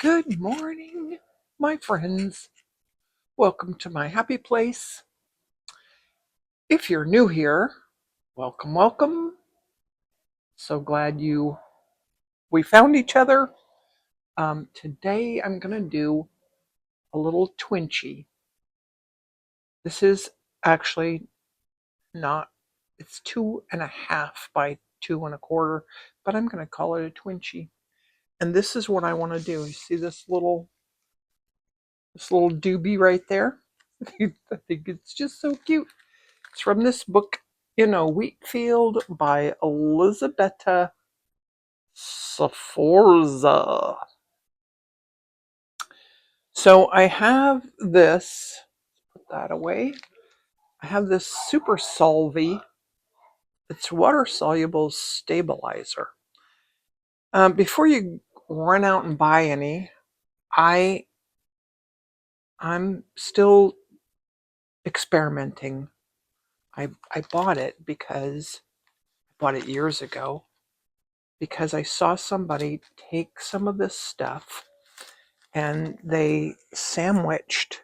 Good morning, my friends. Welcome to my happy place. If you're new here, welcome, welcome. So glad we found each other. Today I'm going to do a little Twinchie. This is actually not, it's 2.5 by 2.25, but I'm going to call it a Twinchie. And this is what I want to do. You see this little doobie right there? I think it's just so cute. It's from this book, Wheatfield by Elisabetta Sforza. So I have this, put that away. I have this Super Solvy. It's water soluble stabilizer. Before you run out and buy any, I'm still experimenting. I bought it because I bought it years ago because I saw somebody take some of this stuff and they sandwiched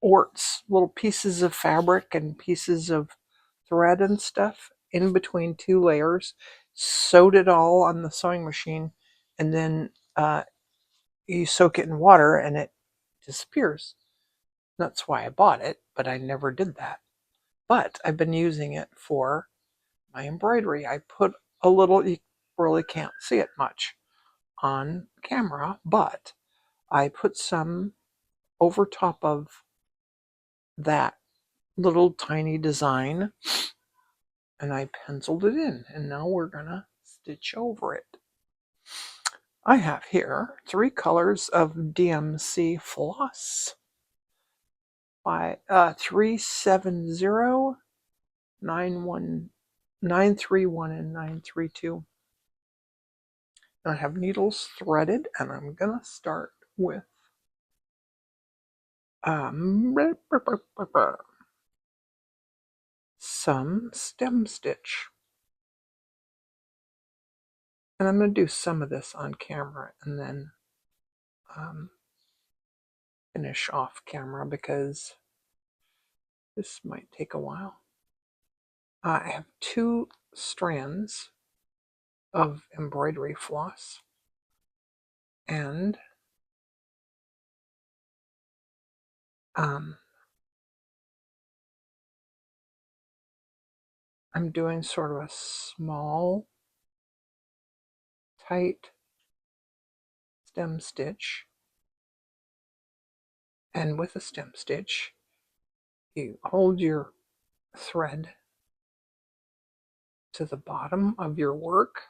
orts, little pieces of fabric and pieces of thread and stuff in between two layers, sewed it all on the sewing machine, and then you soak it in water and it disappears. That's why I bought it, but I never did that. But I've been using it for my embroidery. I put a little, you really can't see it much on camera, but I put some over top of that little tiny design and I penciled it in, and now we're gonna stitch over it. I have here 3 colors of DMC floss by 370, 931, and 932. And I have needles threaded, and I'm gonna start with some stem stitch. And I'm going to do some of this on camera and then finish off camera because this might take a while. I have 2 strands of embroidery floss and I'm doing sort of a small, tight stem stitch. And with a stem stitch, you hold your thread to the bottom of your work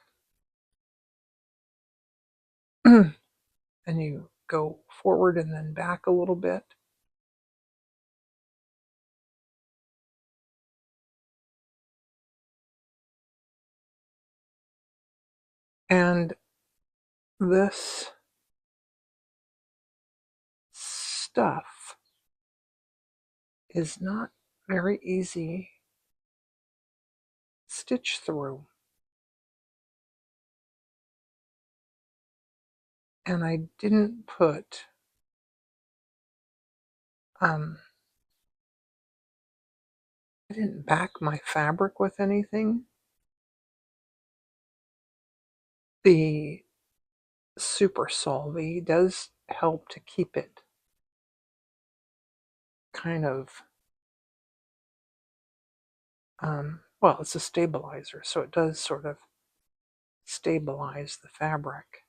and you go forward and then back a little bit. And this stuff is not very easy stitch through. And I didn't put I didn't back my fabric with anything. The Super Solvy does help to keep it kind of well, it's a stabilizer, so it does sort of stabilize the fabric.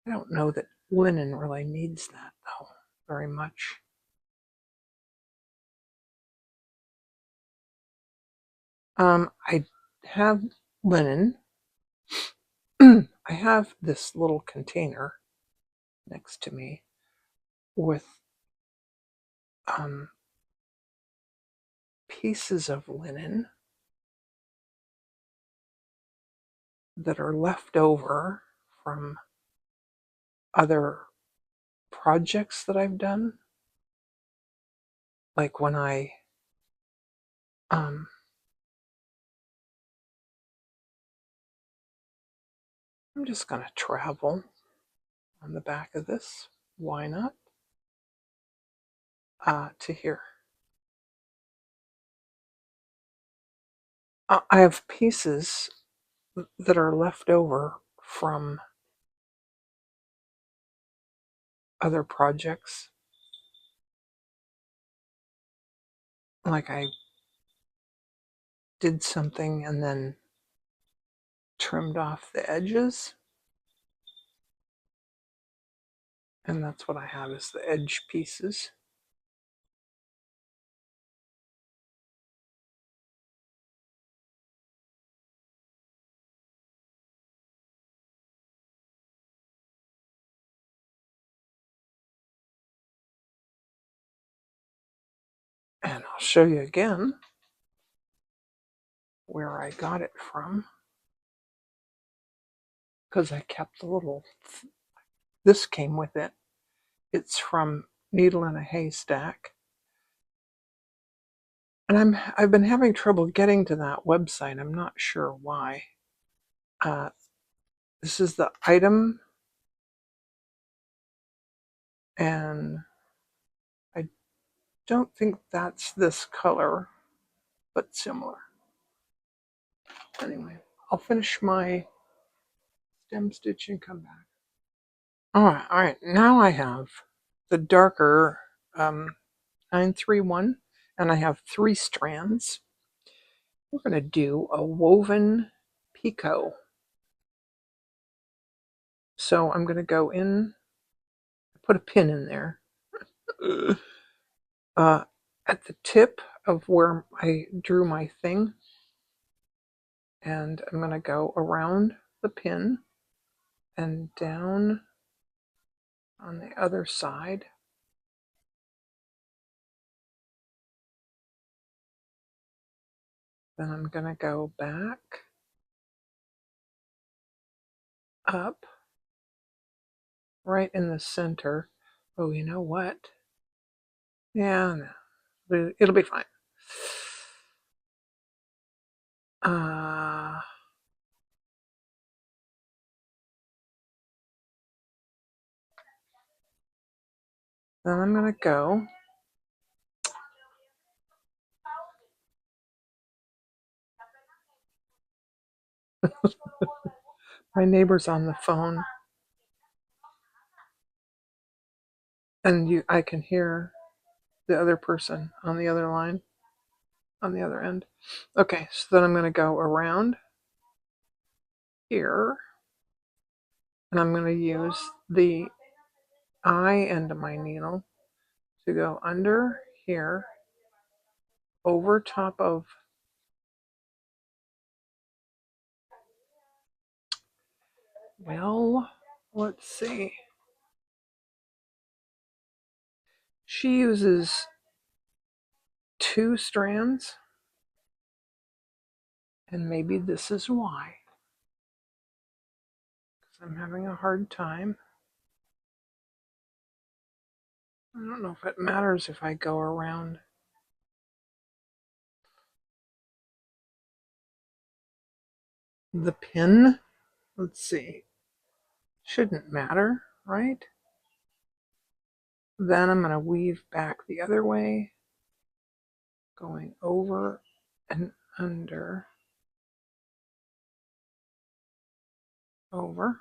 I don't know that linen really needs that though very much. I have linen. I have this little container next to me with pieces of linen that are left over from other projects that I've done. Like when I I'm just going to travel on the back of this. Why not? To here. I have pieces that are left over from other projects. Like I did something and then trimmed off the edges. And that's what I have is the edge pieces. And I'll show you again where I got it from. Because I kept the little, this came with it. It's from Needle in a Haystack. And I've been having trouble getting to that website. I'm not sure why. This is the item, and I don't think that's this color, but similar. Anyway, I'll finish my stem stitch and come back. All right. Now I have the darker 931, and I have 3 strands. We're going to do a woven picot. So I'm going to go in, put a pin in there, at the tip of where I drew my thing, and I'm going to go around the pin and down on the other side. Then I'm going to go back, up, right in the center. Oh, you know what? Yeah, no, it'll be fine. Then I'm going to go my neighbor's on the phone, and I can hear the other person on the other line, on the other end. Okay, so then I'm going to go around here, and I'm going to use the eye end of my needle to go under here, over top of, well, let's see. She uses 2 strands, and maybe this is why. Because I'm having a hard time. I don't know if it matters if I go around. The pin, let's see, shouldn't matter, right? Then I'm going to weave back the other way, going over and under, over.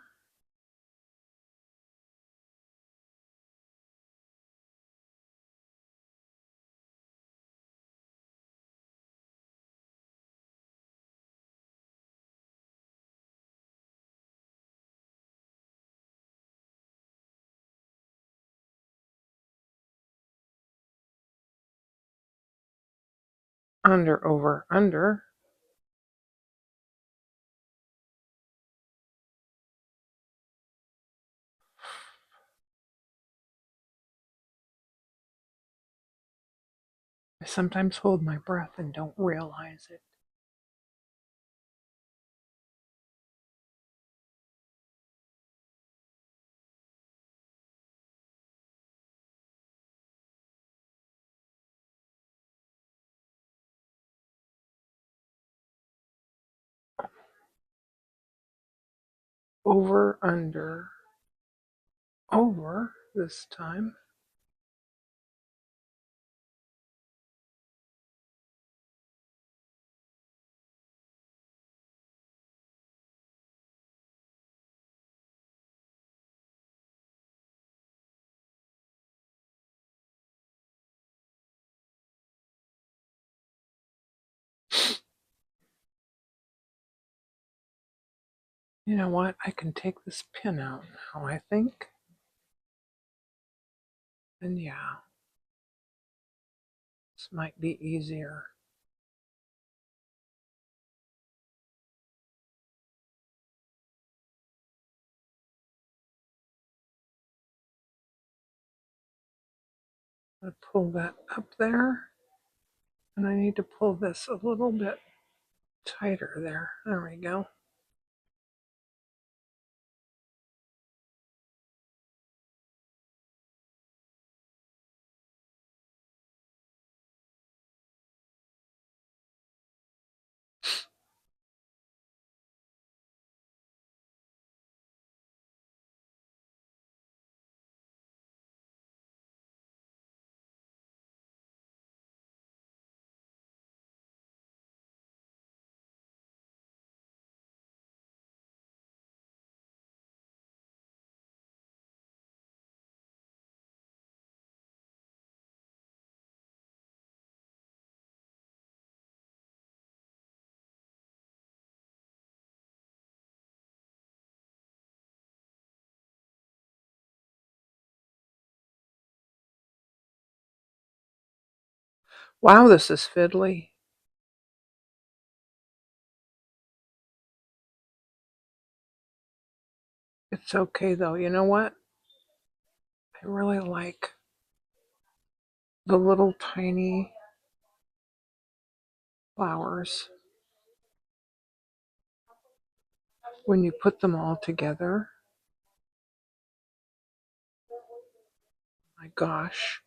Under, over, under. I sometimes hold my breath and don't realize it. over, under, over this time. You know what? I can take this pin out now, I think. And yeah, this might be easier. I'm going to pull that up there. And I need to pull this a little bit tighter there. There we go. Wow, this is fiddly. It's okay though. You know what? I really like the little tiny flowers. When you put them all together, my gosh.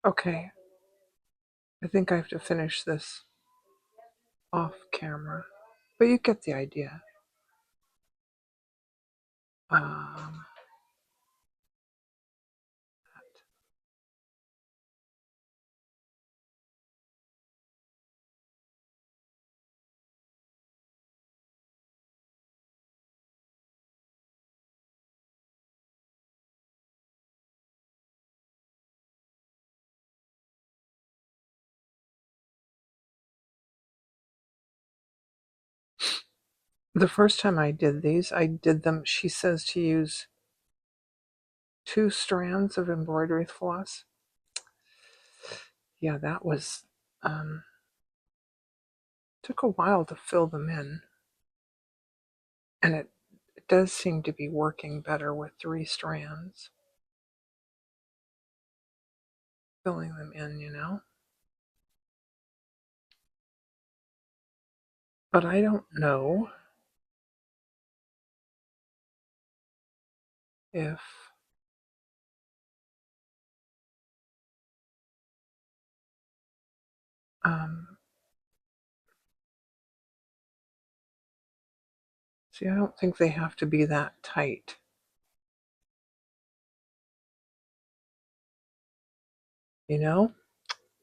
Okay, I think I have to finish this off camera, but you get the idea. Um, the first time I did these, I did them, she says to use 2 strands of embroidery floss. Yeah, that was, took a while to fill them in. And it does seem to be working better with 3 strands. Filling them in, you know. But I don't know if see, I don't think they have to be that tight. You know?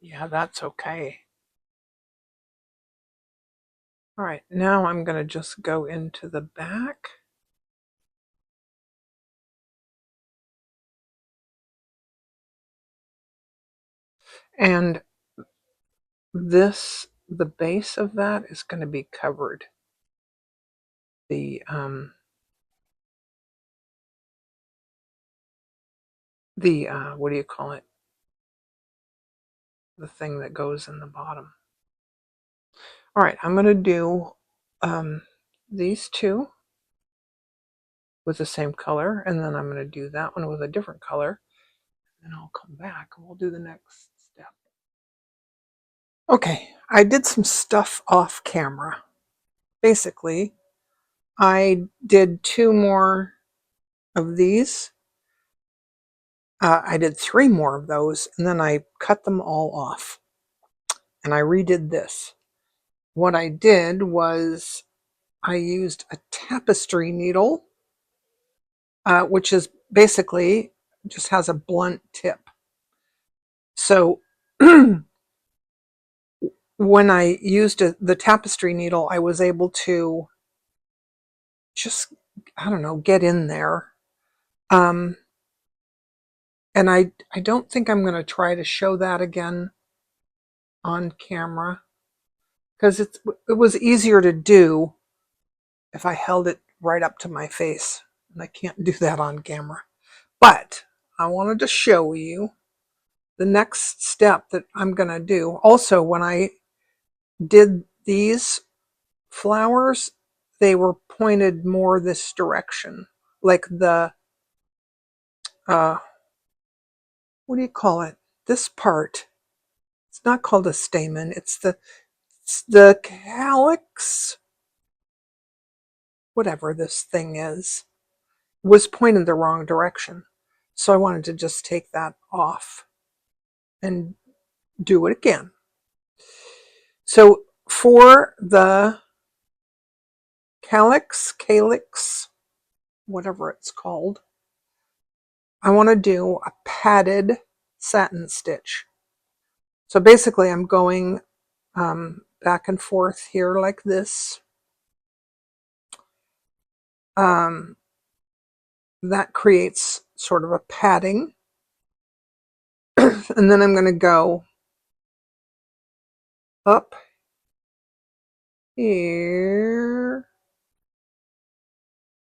Yeah, that's okay. All right, now I'm going to just go into the back. And this, the base of that is going to be covered. The what do you call it? The thing that goes in the bottom. All right, I'm going to do these 2 with the same color, and then I'm going to do that one with a different color. And I'll come back and we'll do the next step. Okay, I did some stuff off camera. Basically, I did 2 more of these. I did 3 more of those, and then I cut them all off. And I redid this. What I did was I used a tapestry needle, which is basically just has a blunt tip. So when I used the tapestry needle, I was able to just, I don't know, get in there. Um, and I don't think I'm going to try to show that again on camera because it was easier to do if I held it right up to my face. And I can't do that on camera. But I wanted to show you the next step that I'm going to do. Also, when I did these flowers, they were pointed more this direction. Like the, uh, what do you call it? This part. It's not called a stamen. It's the calyx, whatever this thing is, was pointed the wrong direction. So I wanted to just take that off and do it again. So for the calyx, whatever it's called, I want to do a padded satin stitch. So basically I'm going back and forth here like this. That creates sort of a padding. And then I'm going to go up here,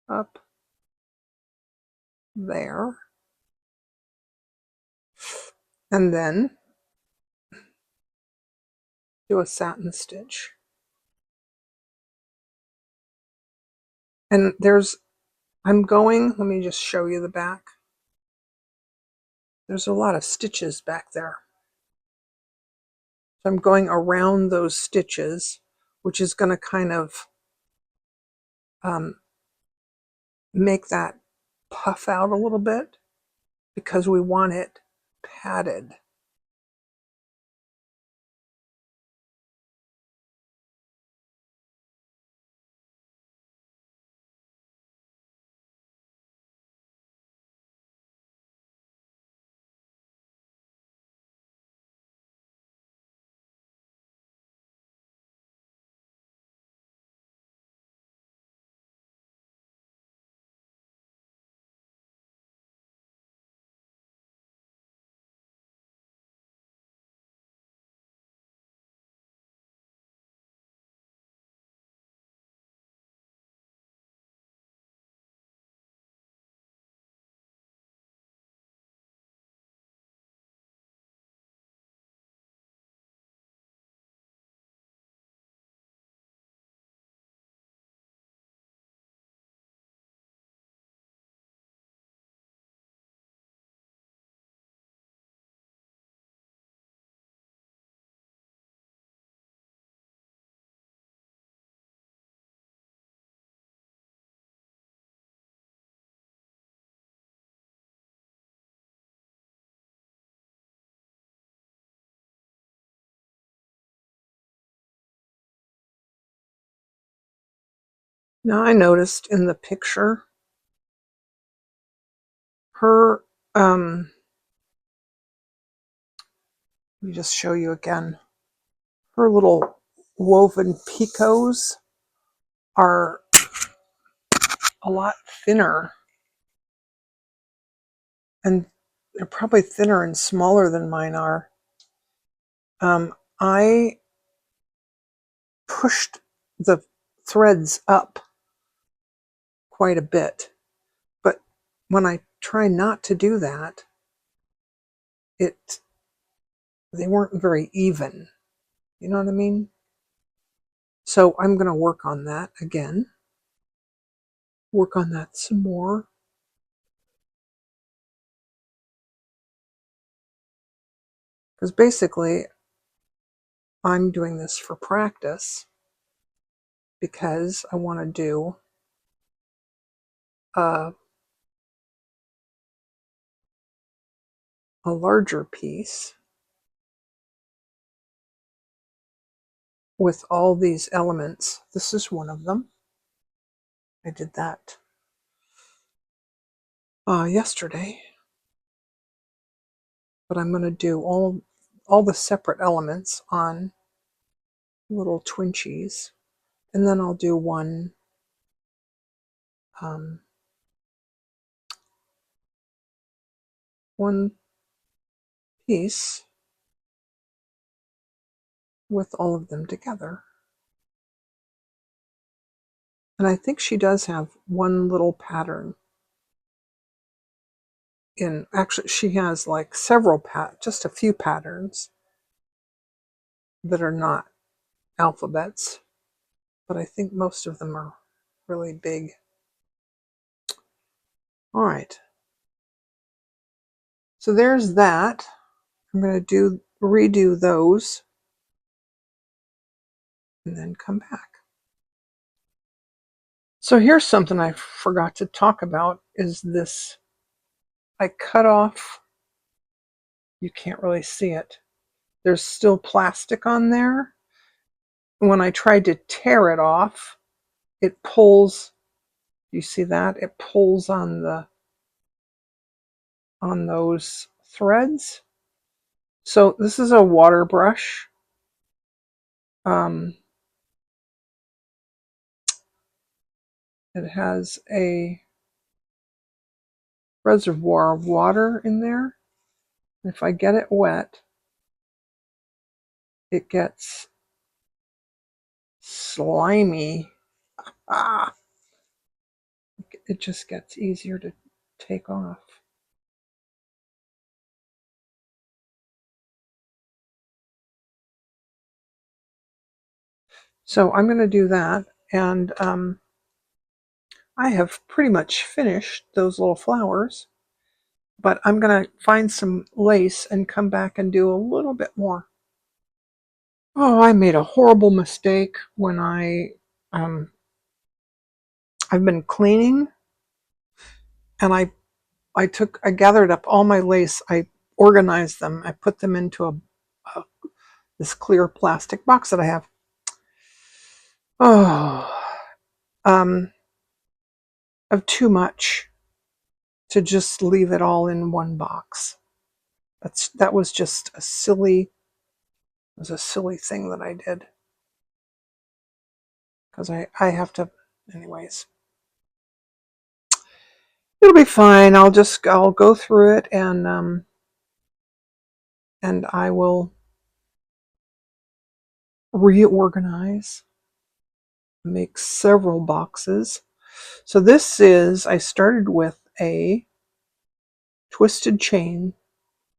up there, and then do a satin stitch. And I'm going, let me just show you the back. There's a lot of stitches back there. So I'm going around those stitches, which is going to kind of make that puff out a little bit because we want it padded. Now I noticed in the picture, her, let me just show you again. Her little woven picots are a lot thinner, and they're probably thinner and smaller than mine are. I pushed the threads up quite a bit, but when I try not to do that, they weren't very even. You know what I mean? So I'm going to work on that again. Work on that some more. Because basically, I'm doing this for practice because I want to do a larger piece with all these elements. This is one of them. I did that yesterday, but I'm going to do all the separate elements on little Twinchies, and then I'll do one one piece with all of them together. And I think she does have one little pattern in, actually she has like several just a few patterns that are not alphabets, but I think most of them are really big. All right, so there's that. I'm going to redo those and then come back. So here's something I forgot to talk about, is this. I cut off, you can't really see it, there's still plastic on there. When I tried to tear it off, it pulls, you see that? It pulls on those threads. So this is a water brush. It has a reservoir of water in there. If I get it wet, it gets slimy. It just gets easier to take off. So I'm going to do that, and I have pretty much finished those little flowers, but I'm going to find some lace and come back and do a little bit more. Oh, I made a horrible mistake when I've been cleaning, and I gathered up all my lace, I organized them, I put them into this clear plastic box that I have. Oh, of too much to just leave it all in one box. That was just a silly thing that I did, because I have to, anyways. It'll be fine. I'll go through it, and I will reorganize, make several boxes. So this is, I started with a twisted chain.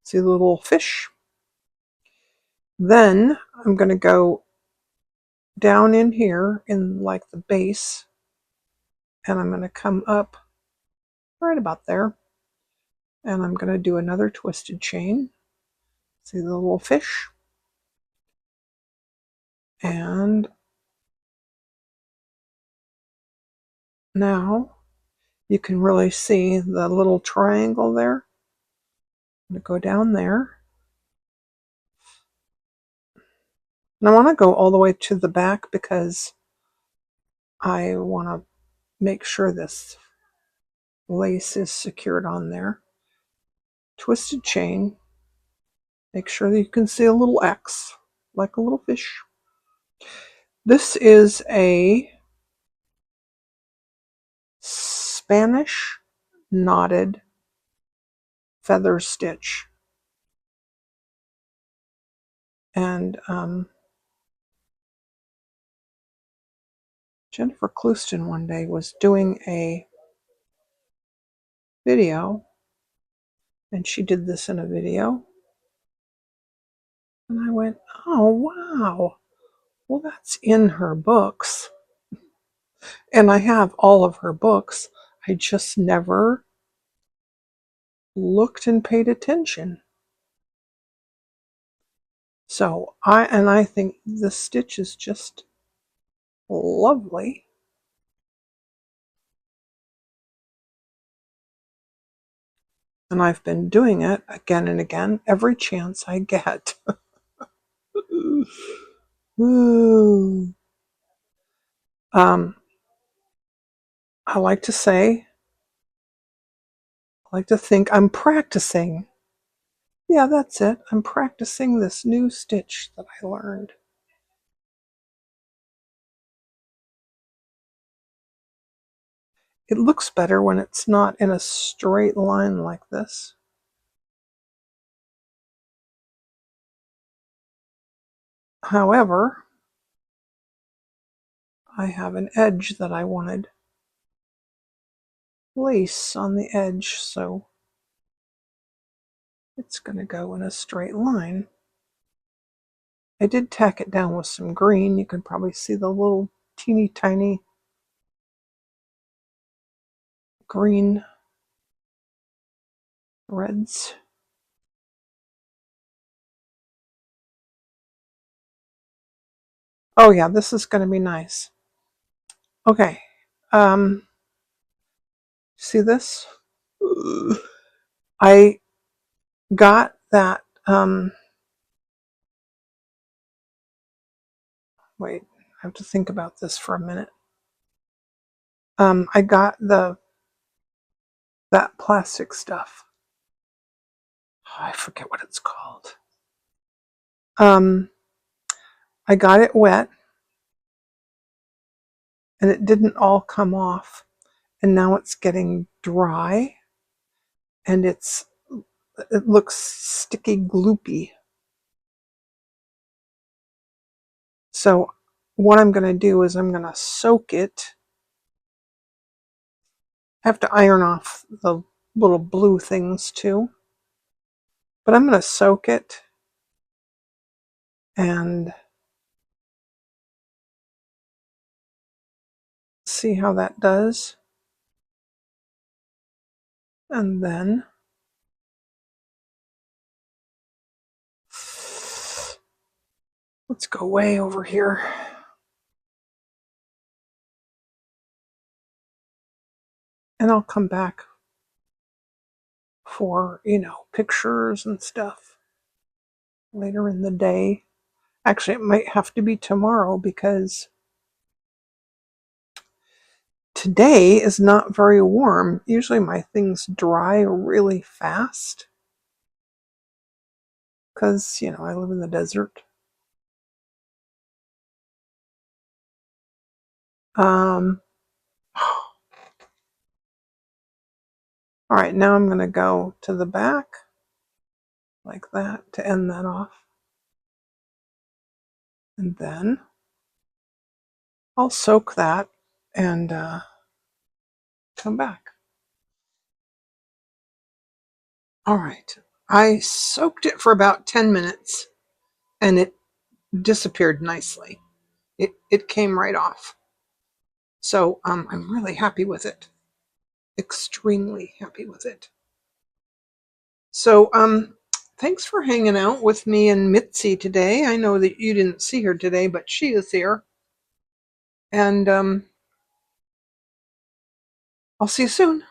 See the little fish? Then I'm going to go down in here in like the base, and I'm going to come up right about there, and I'm going to do another twisted chain. See the little fish? And now you can really see the little triangle there. I'm going to go down there. And I want to go all the way to the back because I want to make sure this lace is secured on there. Twisted chain. Make sure that you can see a little X, like a little fish. This is a Spanish knotted feather stitch. And Jennifer Clouston one day was doing a video, and she did this in a video. And I went, oh, wow. Well, that's in her books. And I have all of her books. I just never looked and paid attention. So I think this stitch is just lovely. And I've been doing it again and again every chance I get. Ooh. I like to say, I like to think I'm practicing. Yeah, that's it. I'm practicing this new stitch that I learned. It looks better when it's not in a straight line like this. However, I have an edge that I wanted lace on the edge, so it's going to go in a straight line. I did tack it down with some green. You can probably see the little teeny tiny green threads. Oh yeah, this is going to be nice. Okay. See this? I got that, wait, I have to think about this for a minute. I got that plastic stuff. I forget what it's called. I got it wet and it didn't all come off, and now it's getting dry and it looks sticky gloopy. So what I'm going to do is I'm going to soak it. I have to iron off the little blue things too, but I'm going to soak it and see how that does. And then let's go way over here. And I'll come back for, pictures and stuff later in the day. Actually, it might have to be tomorrow because today is not very warm. Usually my things dry really fast because, I live in the desert. All right, now I'm going to go to the back like that to end that off. And then I'll soak that and come back. All right, I soaked it for about 10 minutes and it disappeared nicely. It came right off. So I'm really happy with it. Extremely happy with it. So thanks for hanging out with me and Mitzi today. I know that you didn't see her today, but she is here. And I'll see you soon.